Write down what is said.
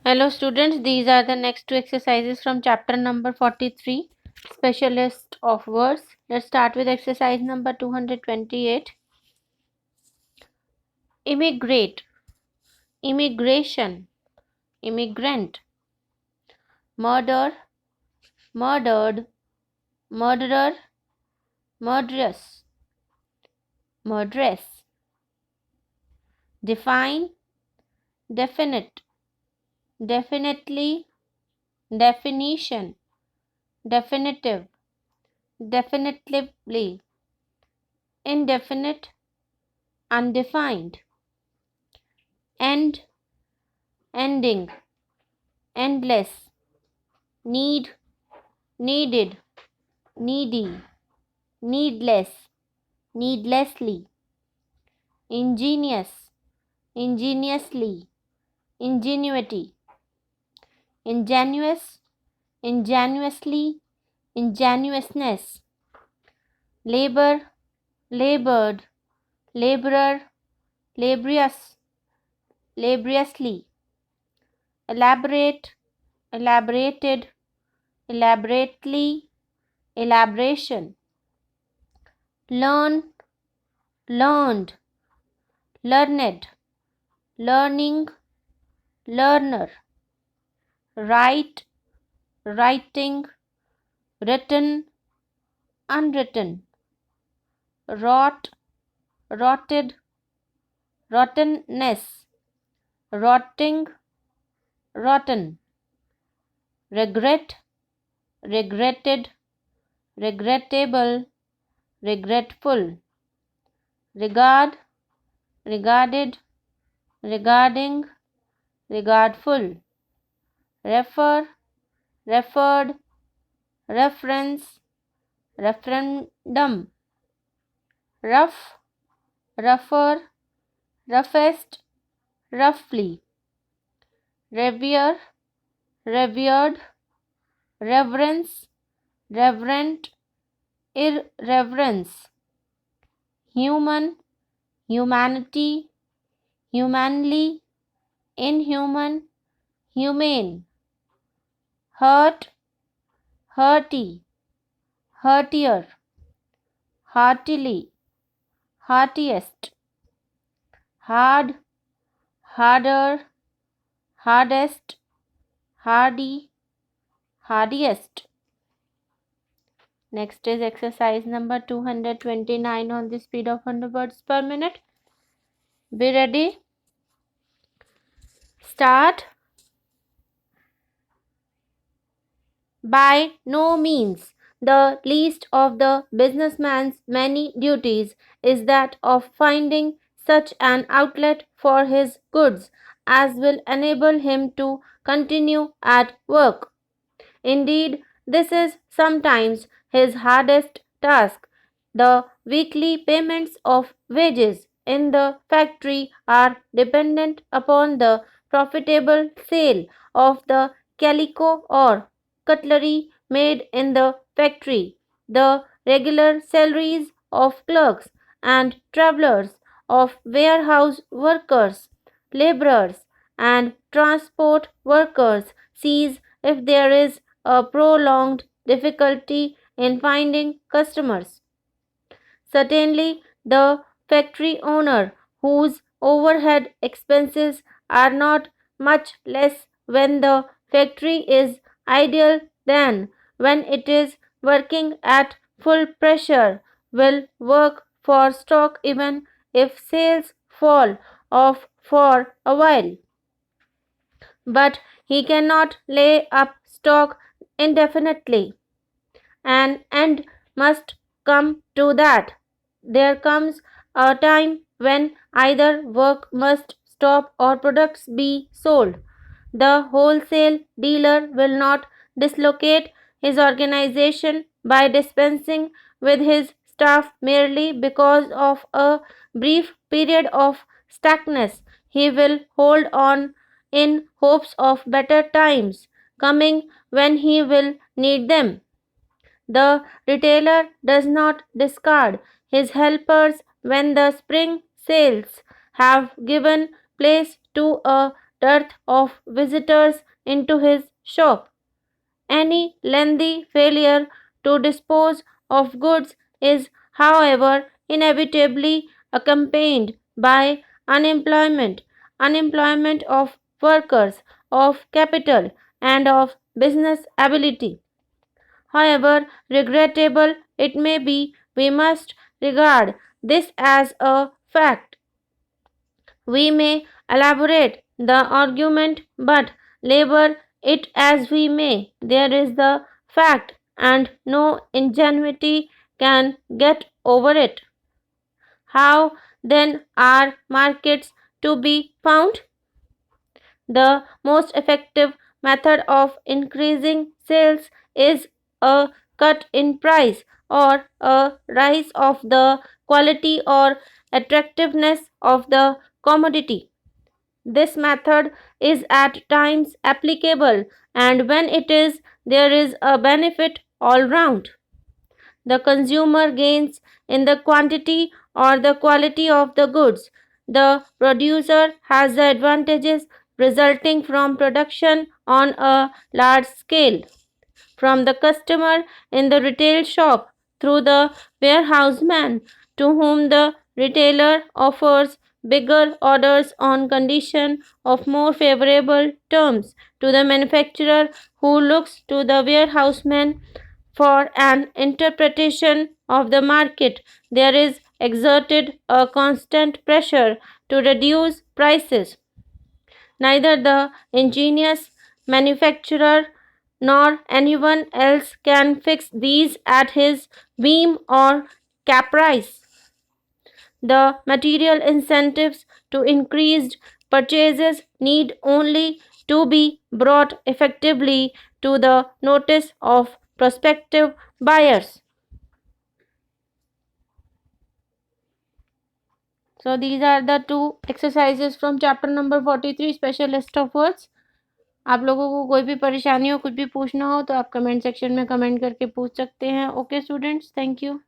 Hello students, these are the next two exercises from chapter number 43, Specialist of Words. Let's start with exercise number 228. Immigrate, immigration, immigrant, murder, murdered, murderer, murderess, murderess, define, definite, definitely, definition, definitive, definitively, indefinite, undefined, end, ending, endless, need, needed, needy, needless, needlessly, ingenious, ingeniously, ingenuity, ingenuous, ingenuously, ingenuousness, labor, labored, laborer, laborious, laboriously, elaborate, elaborated, elaborately, elaboration, learn, learned, learned, learning, learner, write, writing, written, unwritten, rot, rotted, rottenness, rotting, rotten, regret, regretted, regrettable, regretful, regard, regarded, regarding, regardful, refer, referred, reference, referendum, rough, rougher, roughest, roughly, revere, revered, reverence, reverent, irreverence, human, humanity, humanly, inhuman, humane, hurt, hurty, hurtier, heartily, heartiest, hard, harder, hardest, hardy, hardiest. Next is exercise number 229 on the speed of 100 words per minute. Be ready. Start. By no means the least of the businessman's many duties is that of finding such an outlet for his goods as will enable him to continue at work. Indeed, this is sometimes his hardest task. The weekly payments of wages in the factory are dependent upon the profitable sale of the calico or cutlery made in the factory. The regular salaries of clerks and travellers, of warehouse workers, labourers, and transport workers cease if there is a prolonged difficulty in finding customers. Certainly, the factory owner, whose overhead expenses are not much less when the factory is idle than when it is working at full pressure, will work for stock even if sales fall off for a while. But he cannot lay up stock indefinitely. An end must come to that. There comes a time when either work must stop or products be sold. The wholesale dealer will not dislocate his organization by dispensing with his staff merely because of a brief period of slackness. He will hold on in hopes of better times coming when he will need them. The retailer does not discard his helpers when the spring sales have given place to a dearth of visitors into his shop. Any lengthy failure to dispose of goods is, however, inevitably accompanied by unemployment of workers, of capital, and of business ability. However regrettable it may be, we must regard this as a fact. We may elaborate the argument, but labor it as we may, there is the fact, and no ingenuity can get over it. How then are markets to be found? The most effective method of increasing sales is a cut in price or a rise of the quality or attractiveness of the commodity. This method is at times applicable, and when it is, there is a benefit all round. The consumer gains in the quantity or the quality of the goods. The producer has the advantages resulting from production on a large scale. From the customer in the retail shop through the warehouseman to whom the retailer offers bigger orders on condition of more favorable terms, to the manufacturer who looks to the warehouseman for an interpretation of the market, there is exerted a constant pressure to reduce prices. Neither the ingenious manufacturer nor anyone else can fix these at his whim or caprice. The material incentives to increased purchases need only to be brought effectively to the notice of prospective buyers. So these are the two exercises from chapter number 43, special list of words. आप लोगों को कोई भी परेशानी हो, कुछ भी पूछना हो तो आप कमेंट सेक्शन में कमेंट करके पूछ सकते हैं. Okay students, thank you.